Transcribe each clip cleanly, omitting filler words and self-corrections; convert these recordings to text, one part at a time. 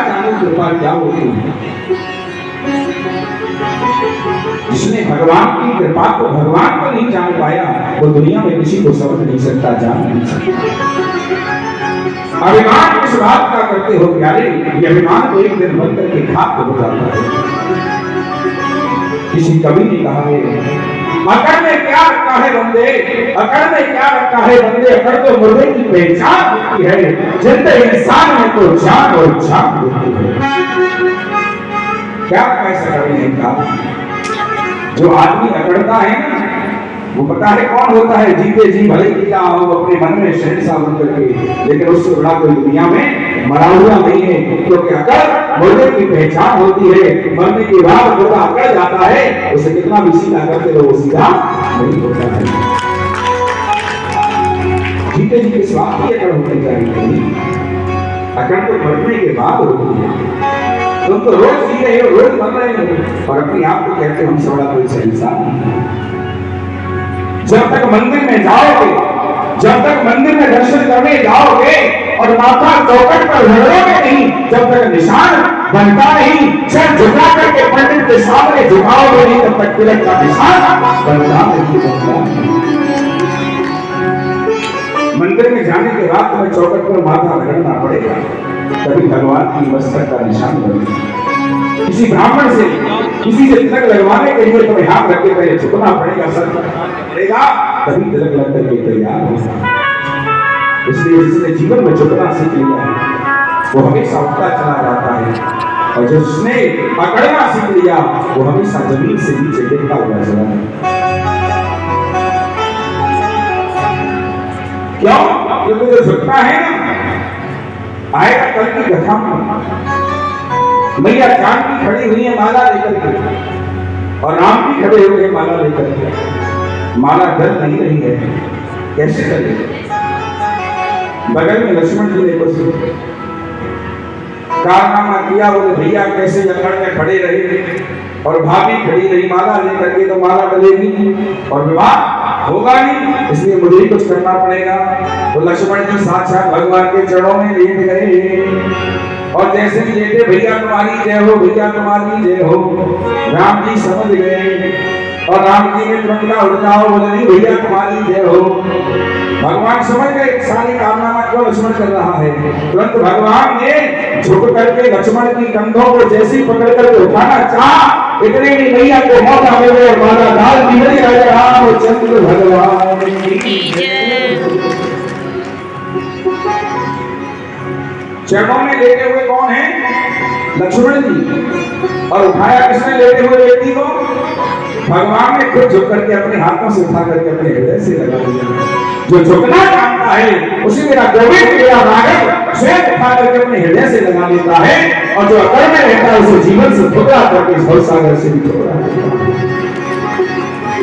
जानो कृपा क्या होती है। जिसने भगवान की कृपा को भगवान को नहीं जान पाया वो दुनिया में किसी को समझ नहीं सकता, जान नहीं सकता। अभिमान किस बात का करते हो प्यारे, ये अभिमान तो एक दिन बन करके खाक हो जाता है। किसी कवि ने कहा है अकड़ में क्या रखा है बंदे, अकड़ में क्या रखा है बंदे, अकड़ तो मुर्दे की पहचान होती है, जिंदा इंसान है तो जान और जान होती है। क्या ऐसा कवि ने कहा, जो आदमी अकड़ता है ना वो पता है कौन होता है, जीते जी भले किया हो अपने मन में शहंशाह बन करके, लेकिन उससे बड़ा कोई दुनिया में मरा हुआ नहीं है। क्योंकि अकड़ मुर्दे की पहचान होती है, मरने के बाद मुर्दा अकड़ जाता है, उसे कितना भी सीधा करते रहो वो सीधा नहीं होता है। जीते जी किस बात की अकड़ होनी चाहिए, अकड़ तो मरने के बाद होती है। तुम तो रोज जी रहे हो, रोज मर रहे हो और अपने आप को कहते हो हमसे बड़ा कोई शहंशाह। जब तक मंदिर में जाओगे, जब तक मंदिर में दर्शन करने जाओगे और माथा चौकट पर रगड़ोगे नहीं, जब तक निशान बनता नहीं, सर झुका करके पंडित के सामने झुकाओगे नहीं, तब तक तिलक का निशान बनता नहीं। मंदिर में जाने के बाद तुम्हें चौकट पर माथा रगड़ना पड़ेगा, तभी भगवान की मस्तक का निशान बनेगा। किसी ब्राह्मण से किसी से तिलक लगवाने के लिए तुम्हें हाथ रख के पहले झुकना पड़ेगा, सर पड़ेगा, तभी तिलक लग करके तैयार होगा। इसलिए जिसने जीवन में झुकना सीख लिया वो हमेशा उठता चला जाता है, और जिसने अकड़ना सीख लिया वो हमेशा जमीन से नीचे गिरता हुआ चला जाता है। क्यों? क्योंकि जो झुकता है ना, आएगा कल की कथा में मैया जानकी खड़ी हुई है माला लेकर के, और राम भी खड़े हुए हैं माला लेकर के। माला डर नहीं रही है, कैसे करें? बगल में लक्ष्मण जी ने कुछ कारनामा किया, बोले भैया कैसे अकड़ में खड़े रहे, और भाभी खड़ी रही माला लेकर के, तो माला डलेगी और विवाह होगा नहीं, इसलिए मुझे ही कुछ करना पड़ेगा। तो लक्ष्मण जी साक्षात भगवान के चरणों में लेट गए, और जैसे ही लेटे भैया तुम्हारी जय हो, भैया तुम्हारी जय हो, राम जी समझ गए और राम जी ने तुरंत कहा उठ जाओ, बोले नहीं भैया तुम्हारी जय हो। भगवान समझ गए सारी कारनामा क्यों लक्ष्मण कर रहा है, तुरंत भगवान ने झुक करके लक्ष्मण की कंधों को जैसी पकड़ करके उठाना चाहा, इतने ही भैया को मौका मिल गया, माला डाल दी गई। रामचंद्र भगवान की चरणों में लेटे हुए कौन है? लक्ष्मण जी। और उठाया किसने लेटे हुए व्यक्ति को? भगवान ने खुद झुक करके अपने हाथों से उठा करके अपने हृदय से लगा दिया। जो झुकना जानता है उसी मेरा गोविंद मेरा राघव स्वयं उठा करके अपने हृदय से लगा लेता है, और जो अकड़ में रहता है उसे जीवन से ठुकरा करके इस भवसागर से भी ठुकरा देता है।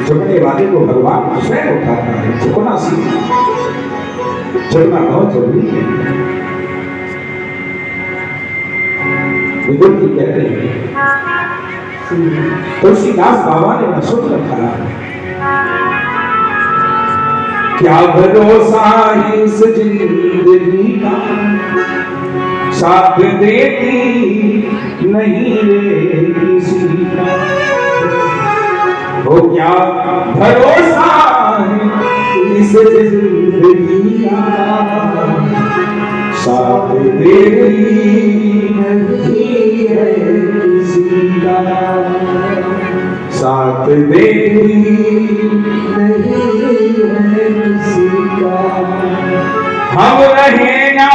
झुकने वाले को भगवान स्वयं उठाता है। झुकना सीखना, झुकना बहुत जरूरी है। विदुर जी कहते हैं तुलसीदास बाबा ने अशुद्ध रखा है, क्या भरोसा है इस जिंदगी का, साथ देती नहीं रे किसी का। हो क्या भरोसा है इस जिंदगी का, साथ देती नहीं है किसी का, साथ देती नहीं है किसी का। हम रहे ना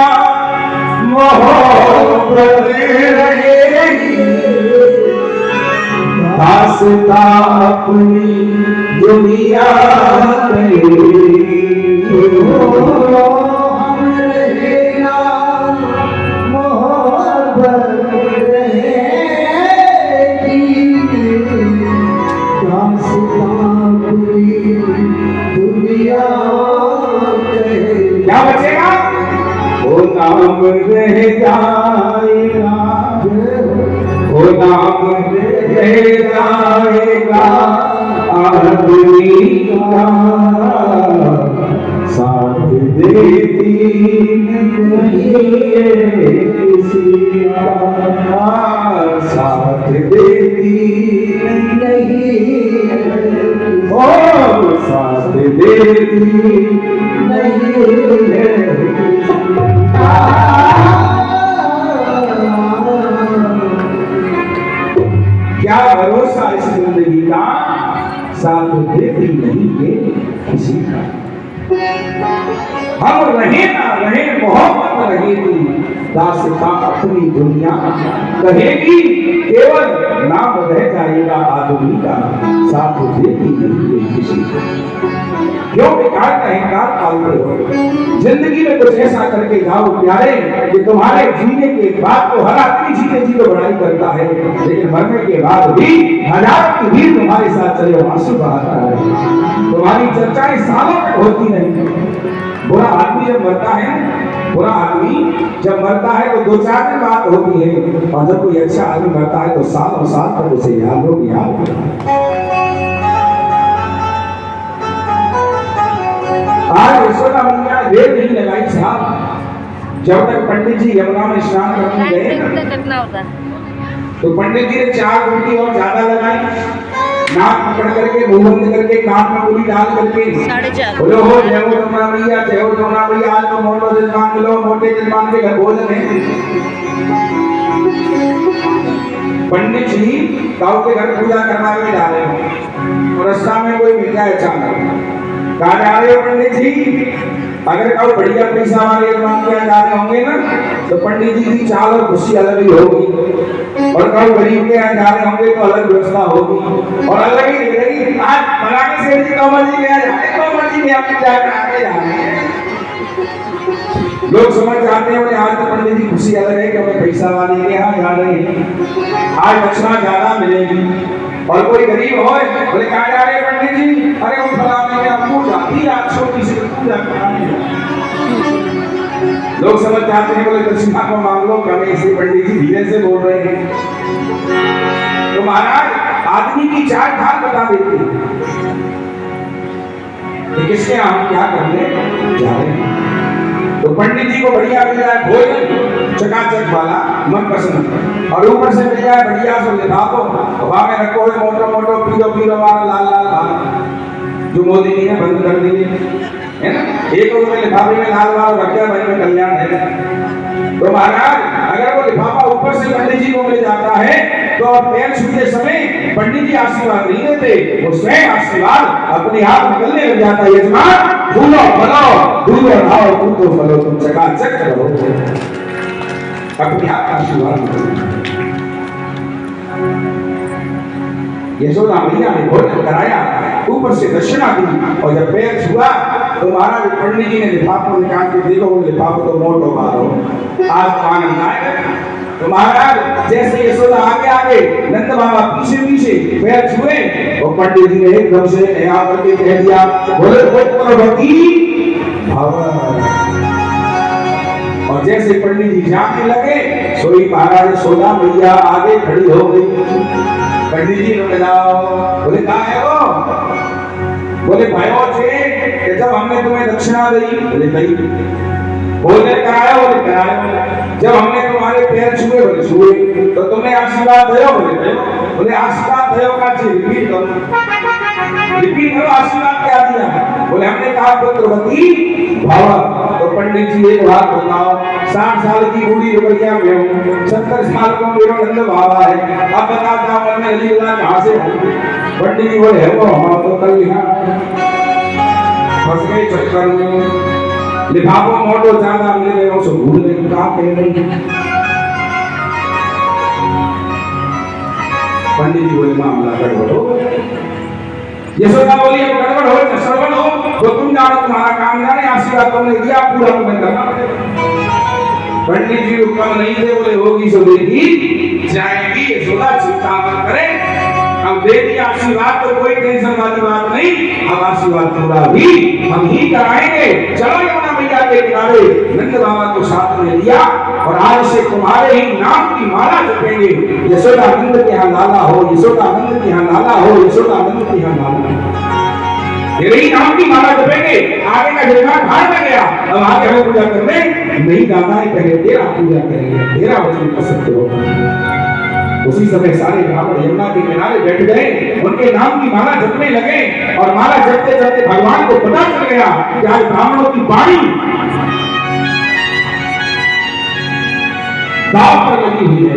मोहब्बत रहेगी, दास्तां अपनी दुनिया करेगी। क्या बचेगा? वो नाम रह जाएगा, वो नाम रह जाएगा आदमी का, साथ देती नहीं है किसी का। दास का अपनी दुनिया कहेगी, केवल नाम रह जाएगा आदमी का, साथ देती नहीं किसी को। क्यों बेकार का अहंकार पालते हो? जिंदगी में कुछ ऐसा करके जाओ प्यारे कि तुम्हारे जीने के बाद तो हर आदमी जीते जी तो बड़ाई करता है, लेकिन मरने के बाद भी हजार की भीड़ तुम्हारे साथ चले आंसू बहाता है, तुम्हारी चर्चाएं सालों तक होती नहीं। बुरा आदमी जब मरता है, बुरा आदमी जब मरता है तो 2-4 दिन बात होती है, और जब कोई अच्छा आदमी मरता है तो सालों साल तक उसे याद हो गया। आज यशोदा मैया देर नहीं लगाई साहब, जब तक पंडित जी यमुना में स्नान करने गए तो पंडित जी ने 4 घंटी और ज्यादा लगाई, नाक पकड़ करके, मुंह बंद करके, कान में उंगली डाल करके, बोलो हो जय हो यमुना मैया, जय हो यमुना मैया, आज तो मोटो जजमान मिलो, मोटे जजमान के घर भोजन है। पंडित जी गाँव के घर पूजा करना के जा रहे हो, रास्ता में कोई मिल जाए अचानक, कहा जा रहे हो पंडित जी? अगर कल बढ़िया पैसा वाले यजमान के यहाँ जा रहे होंगे ना, तो पंडित जी की चाल और खुशी अलग ही होगी, और कल गरीब के यहाँ जा रहे होंगे तो अलग व्यवस्था होगी और अलग ही रहेगी। आज फलाने सेठ जी कमर जी के यहाँ जा रहे, कमर जी के यहाँ पूजा कराने जा रहे हैं, लोग समझ जाते हैं आज तो पंडित जी खुशी अलग है कि हमें पैसा वाले के यहाँ जा रहे हैं, आज दक्षिणा ज्यादा मिलेगी। और कोई गरीब हो बोले कहा जा रहे पंडित जी? अरे वो फलाने में आपको जाती आज छोटी सी पूजा कराने, लोग समझ जाते हैं, बोले दक्षिणा को मांग लो, कम ऐसे पंडित जी धीरे से बोल रहे हैं। तो महाराज आदमी की 4 ढाल बता देते हैं कि किसके यहाँ हम क्या करने जा रहे हैं। तो पंडित जी को बढ़िया मिल जाए भोजन चकाचक वाला मनपसंद, और ऊपर से मिल जाए बढ़िया से लिफाफो, वहां में रखो है मोटो मोटो पीलो पीलो वाला लाल लाल भात, जो मोदी जी ने बंद कर दिए है ना, एक लिफाफे में लाल वाला रखा भाई में कल्याण है। तो महाराज अगर वो लिफाफा ऊपर से पंडित जी को मिल जाता है तो पैर छूते समय पंडित जी आशीर्वाद नहीं देते, वो स्वयं आशीर्वाद अपने आप निकलने लग जाता है। यजमान फूलो फलो दूधो खाओ कूदो फलो, तुम चकाचक रहो, अपने आप आशीर्वाद। यशोदा मैया ने भोजन कराया, ऊपर से दक्षिणा दी, और जब पैर छुआ तो महाराज पंडित जी ने लिफाफा निकाल के देखो, वो लिफाफा तो मोटो मारो, आज आनंद आएगा। तो महाराज जैसे यशोदा आगे आगे, नंद बाबा पीछे पीछे, पैर छुए और पंडित जी ने एकदम से यहाँ करके कह दिया, बोले भगवती और जैसे पंडित जी जाने लगे सोई महाराज यशोदा मैया आगे खड़ी हो गई। पंडित जी ने बताओ, बोले कहाँ है वो? बोले भयो थे जब हमने तुम्हें दक्षिणा दी, बोले दी। भोजन कराया, बोले कराया। जब हमने तुम्हारे पैर छुए, बोले छुए। तो तुम्हें आशीर्वाद दो, बोले दो। बोले आशीर्वाद दो का चीज रिपीट करो, रिपीट करो, आशीर्वाद क्या दिया? बोले हमने कहा पुत्रवती भव। तो पंडित जी एक बात बताओ, 60 साल की बूढ़ी रुपया में हूँ, 70 साल का मेरा नंद बाबा है, अब बताता हूँ मैं अलीला कहाँ से हूँ? पंडित जी बोले वो हम तो कल यहाँ फंस गए चक्कर में, लिफाफों मोटो ज्यादा मिल गए, उसको भूल गए कहाँ कह रही। पंडित जी बोले मामला गड़बड़ हो। यशोदा बोली अब गड़बड़ हो सरवण हो तो तुम जानो, तुम्हारा काम जाने, आशीर्वाद तुमने दिया पूरा तुम्हें करना। पंडित जी हुक्म नहीं थे, बोले होगी सो देगी जाएगी, यशोदा चिंता मत करे, हम दे दिया आशीर्वाद तो कोई टेंशन वाली बात नहीं, अब आशीर्वाद पूरा भी हम ही कराएंगे। चलो यमुना मैया के किनारे नंद बाबा को साथ में लिया और आज से तुम्हारे ही नाम की माला जपेंगे, यशोदा नंद के यहाँ लाला हो, यशोदा नंद के यहाँ लाला हो, यशोदा नंद के यहाँ लाला। तेरे ही नाम की माला जपेंगे। आगे का जजमान बाहर में गया, अब आगे हमें पूजा करने नहीं जाना है, पहले तेरा पूजा करेंगे, तेरा वचन कर सकते हो। उसी समय सारे ब्राह्मण यमुना के किनारे बैठ गए, उनके नाम की माला जपने लगे और माला जपते जपते भगवान को पता चल गया कि आज ब्राह्मणों की वाणी दाव पर लगी हुई है।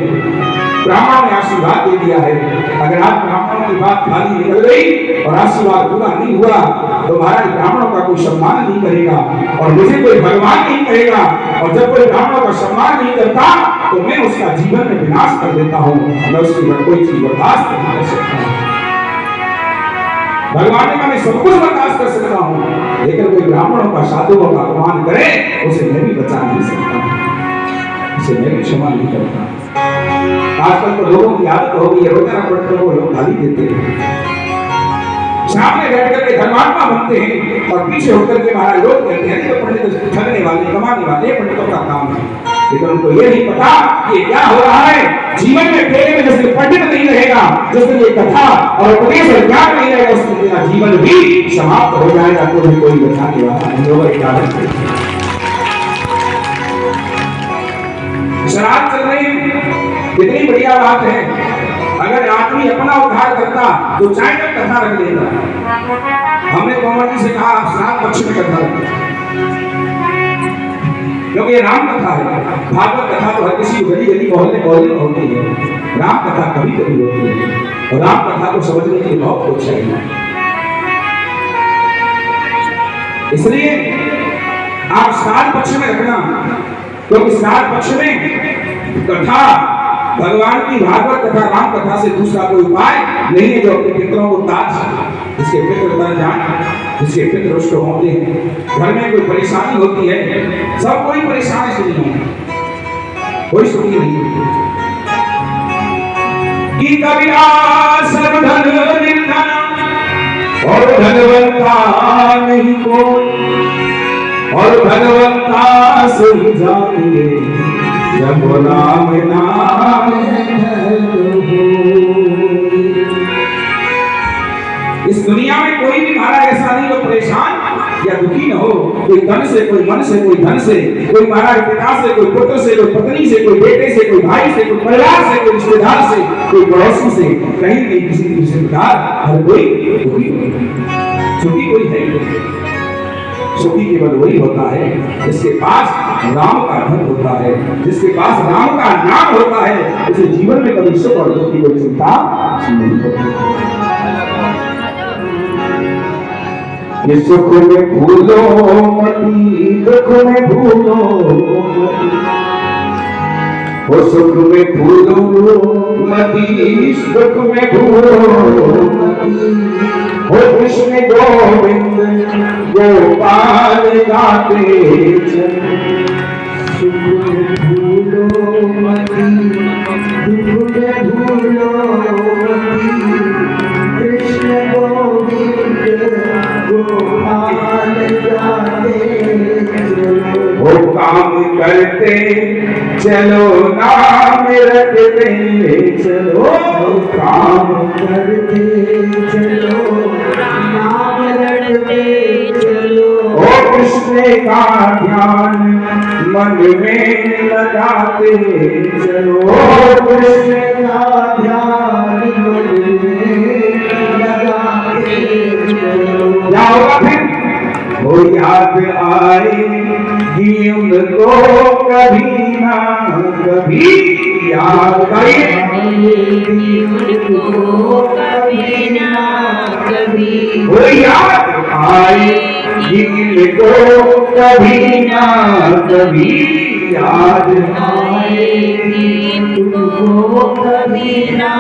ब्राह्मण ने आशीर्वाद दे दिया है, अगर आज ब्राह्मणों की बात खाली निकल गई और आशीर्वाद पूरा नहीं हुआ तो महाराज ब्राह्मणों का कोई सम्मान नहीं करेगा और मुझे कोई भगवान नहीं कहेगा, और जब कोई ब्राह्मणों का सम्मान नहीं करता तो मैं उसका जीवन में विनाश कर देता हूँ, मैं उसकी कोई चीज बर्दाश्त नहीं कर सकता। भगवान ने कहा मैं सब कुछ बर्दाश्त कर सकता हूँ, लेकिन कोई ब्राह्मणों का साधुओं का अपमान करे उसे मैं भी बचा नहीं सकता, उसे मैं भी क्षमा नहीं करता। आजकल तो लोगों की आदत हो गई है, रोजाना पढ़ते को लोग गाली देते हैं, सामने बैठ करके धर्मात्मा बनते हैं और पीछे होकर के महाराज लोग कहते हैं तो पंडित ठगने वाले कमाने वाले पंडितों का काम है, लेकिन उनको ये नहीं पता कि क्या हो रहा है जीवन में। ठेले में जिसने पंडित नहीं रहेगा, जिसने ये कथा और उपदेश और ज्ञान नहीं रहेगा, उसका तेरा जीवन भी समाप्त हो जाएगा, तो भी कोई बचाने वाला नहीं होगा। इजाजत शराब चल रही है, कितनी बढ़िया बात है, अगर आदमी अपना उद्धार करता तो चाहे तक कथा रख लेता। हमने कुंवर जी से कहा आप श्राद्ध पक्ष में कथा रखें, क्योंकि ये राम कथा है। भागवत कथा तो हर किसी को गली गली मोहल्ले मोहल्ले में होती है, राम कथा कभी कभी होती है, और राम कथा को समझने के लिए बहुत कुछ चाहिए। इसलिए आप श्राद्ध पक्ष में रखना, क्योंकि श्राद्ध पक्ष में कथा भगवान की भागवत कथा राम कथा से दूसरा कोई उपाय नहीं है जो अपने पितरों को ताज, जिसके पितर तर जान, जिसके पितर उसको होते हैं। घर में कोई परेशानी होती है, सब कोई परेशान है, सुनी है कोई सुनी नहीं कि कबीरा सब धन निर्धन और धनवंता नहीं कोई, और धनवंता से ही जानिए जब राम नाम इस दुनिया में कोई भी महाराज ऐसा नहीं जो परेशान या दुखी न हो, कोई तन से, कोई मन से, कोई धन से, कोई महाराज पिता से, कोई पुत्र से, कोई पत्नी से, कोई बेटे से, कोई भाई से, कोई परिवार से, कोई रिश्तेदार से, कोई पड़ोसी से, कहीं कहीं किसी रिश्तेदार हर कोई दुखी सुखी कोई है। सुखी केवल वही होता है जिसके पास राम का धन होता है, जिसके पास राम का नाम होता है, उसे जीवन में कभी सुख और दुख की कोई चिंता नहीं होती। ये सुख में भूलो मती, दुख में भूलो मती, वो सुख में भूलो मती, दुख में भूलो मती, वो कृष्ण गोविंद गोपाल गाते चलो। सुख में भूलो मती, दुख में भूलो मती, कृष्ण गोविंद गोपाल गाते चलो। वो काम करते चलो, नाम रखते चलो, काम करते चलो, नाम रखते चलो। ओ कृष्ण का ध्यान मन में लगाते चलो, कृष्ण का ध्यान मन में लगाते चलो। क्या होगा फिर? वो याद आएगी उनको कभी ना कभी, याद आएगी उनको कभी ना कभी, वो याद आएगी उनको कभी ना कभी, याद आएगी उनको कभी ना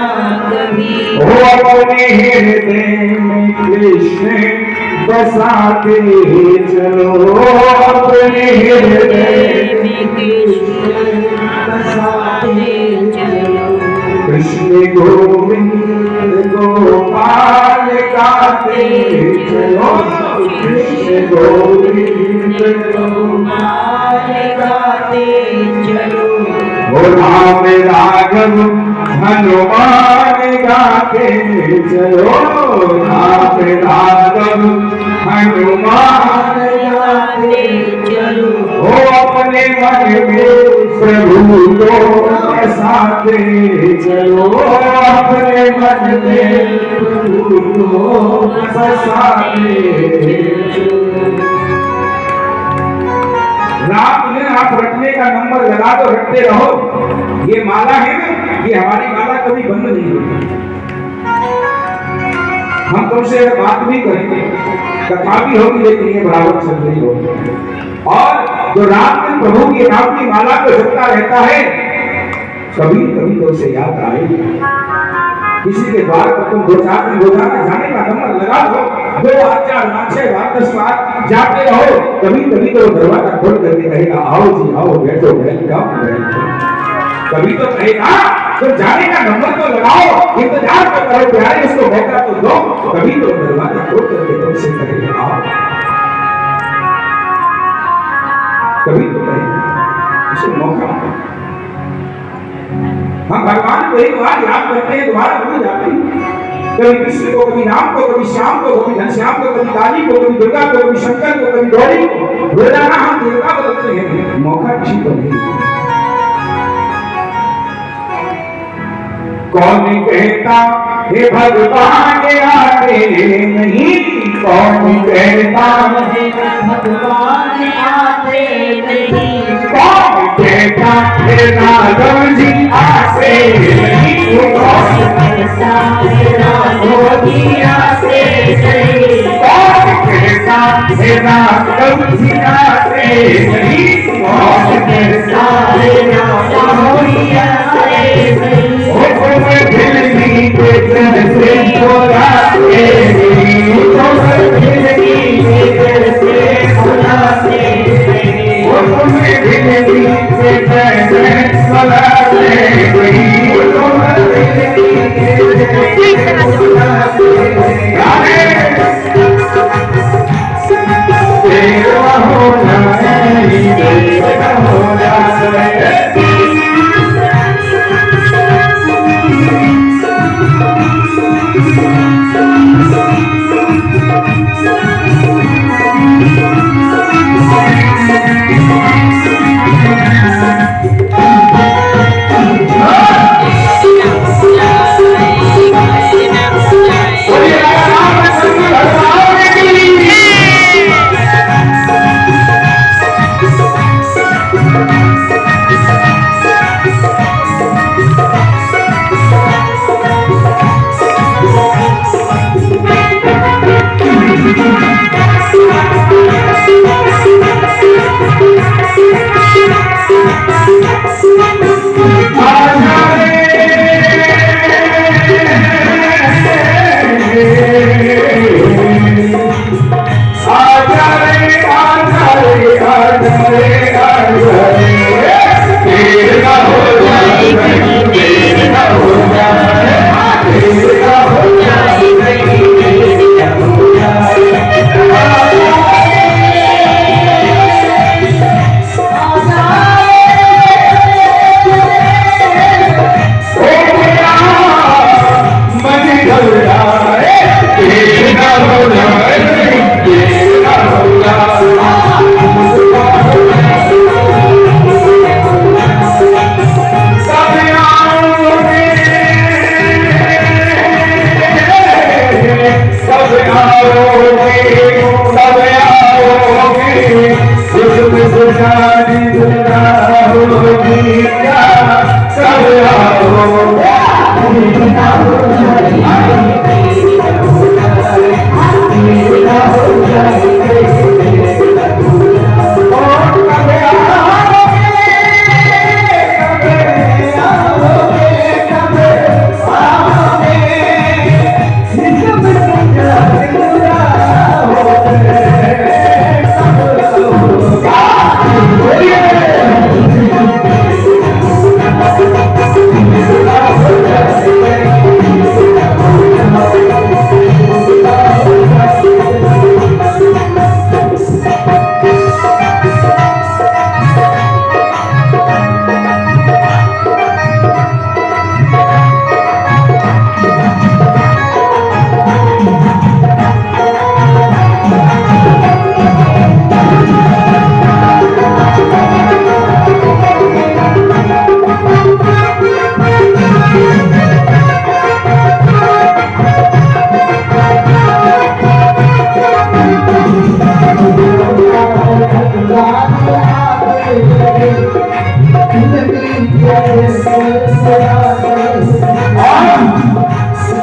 कभी। वो अपने हृदय में कृष्ण बसाते चलो, अपने हृदय में कृष्ण बसाते चलो। कृष्ण गोविंद गोपाल गाते चलो, कृष्ण गोविंद गोपाल गाते चलो। ओ राम राघव हनुमान गाते चलो, राम राघव हनुमान गाते चलो। ओ अपने मन में प्रभु को बसाते चलो, अपने मन में प्रभु को बसाते चलो। रात दिन आप रटने का नंबर लगा दो, रटते रहो। ये माला है ना, ये हमारी माला कभी बंद नहीं होती। हम तुमसे बात भी करेंगे, कथा भी होगी, लेकिन ये बराबर चल रही होगी। और जो रात दिन प्रभु के नाम की माला को जपता रहता है, कभी कभी तो उसे याद आए। किसी के द्वार पर तुम 2-4 दिन रोजाना जाने का नंबर लगा दो, 2 बार 4 बार 6 बार 10 बार जाते रहो, कभी कभी तो दरवाजा खोल करके कहेगा आओ जी आओ, बैठो, वेलकम वेलकम। कभी तो कहेगा तो जाने का नंबर तो लगाओ, इंतजार तो करो प्यारे, उसको मौका तो दो। कभी तो दरवाजा खोल करके तुमसे कहेगा आओ, कभी तो कहेगा उसे मौका। हम भगवान को एक बार याद करते हैं, दोबारा भूल जाते हैं। कभी कृष्ण को, कभी राम को, कभी श्याम को, कभी घनश्याम को, कभी काली को, कभी दुर्गा को, कभी शंकर को, कभी गौरी को। रोजाना हम देवता बदलते हैं, मौका किसी को नहीं। कौन कहता हे भगवान आते नहीं, कौन कहता हे भगवान आते नहीं, कौन कहता हे राघव जी आते नहीं, कौन कहता हे राघव जी आते नहीं, कौन कहता हे राघव जी आते नहीं, कौन कहता हे राघव जी आते नहीं। दिल्ली के जैसे बुलाते, दिल्ली के जैसे बुलाते, वो तुम्हें दिल्ली के जैसे बुलाते, वो तुम्हें दिल्ली के जैसे बुलाते। तेरा होना है, तेरा होना है।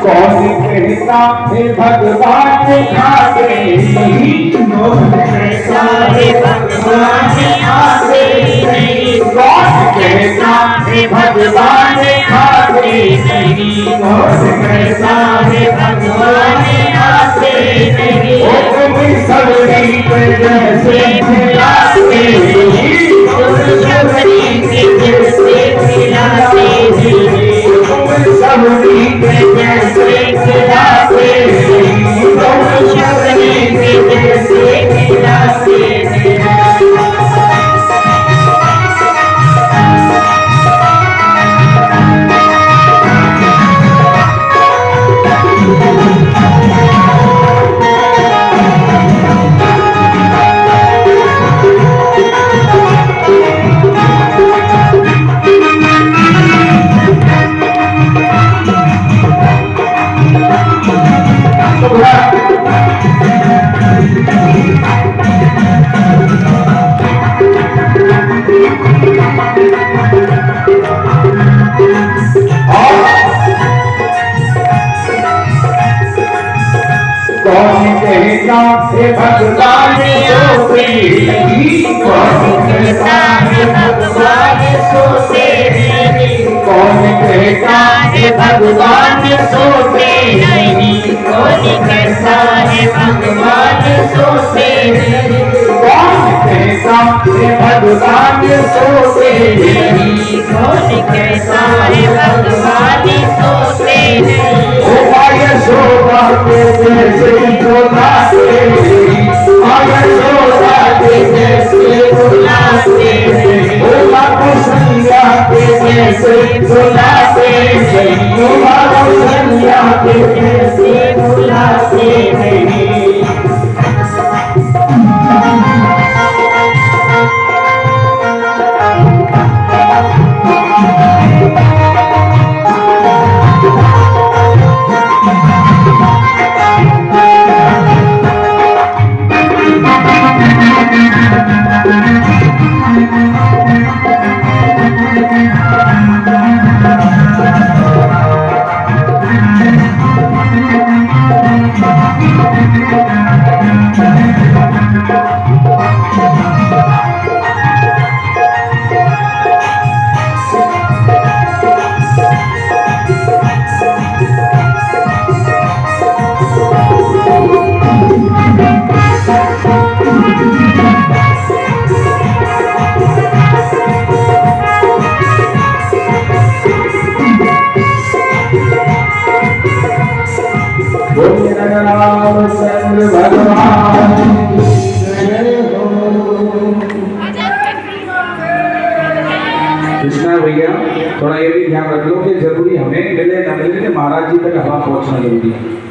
कौन कहता है भगवान आगे, कौन कहता है भगवान आगे नहीं, कौन कहता है भगवान आगे नहीं, कौन कहता है भगवान आगे नहीं। ओ तुम सबरी पे जैसे खिलाते, तुम सबरी पे जैसे खिलाते, तुम सबरी पे जैसे खिलाते, तुम सबरी पे जैसे खिलाते। कौन कहता है भगवान सोते नहीं, कौन कहता है भगवान सोते नहीं, कौन कहता है भगवान सोते नहीं, कौन कहता है भगवान सोते नहीं, कौन कहता है भगवान सोते नहीं, कौन कहता है भगवान सोते नहीं। ओ यशोदा के जैसे बुलाते, यशोदा के जैसे बुलाते, ओ कौशल्या के जैसे बुलाते, ओ कौशल्या के जैसे बुलाते नहीं। रामचंद्र भगवान कृष्णा भैया थोड़ा ये भी ध्यान रख लो कि जरूरी हमें मिले न मिले महाराज जी तक हवा पहुंचना जरूरी है।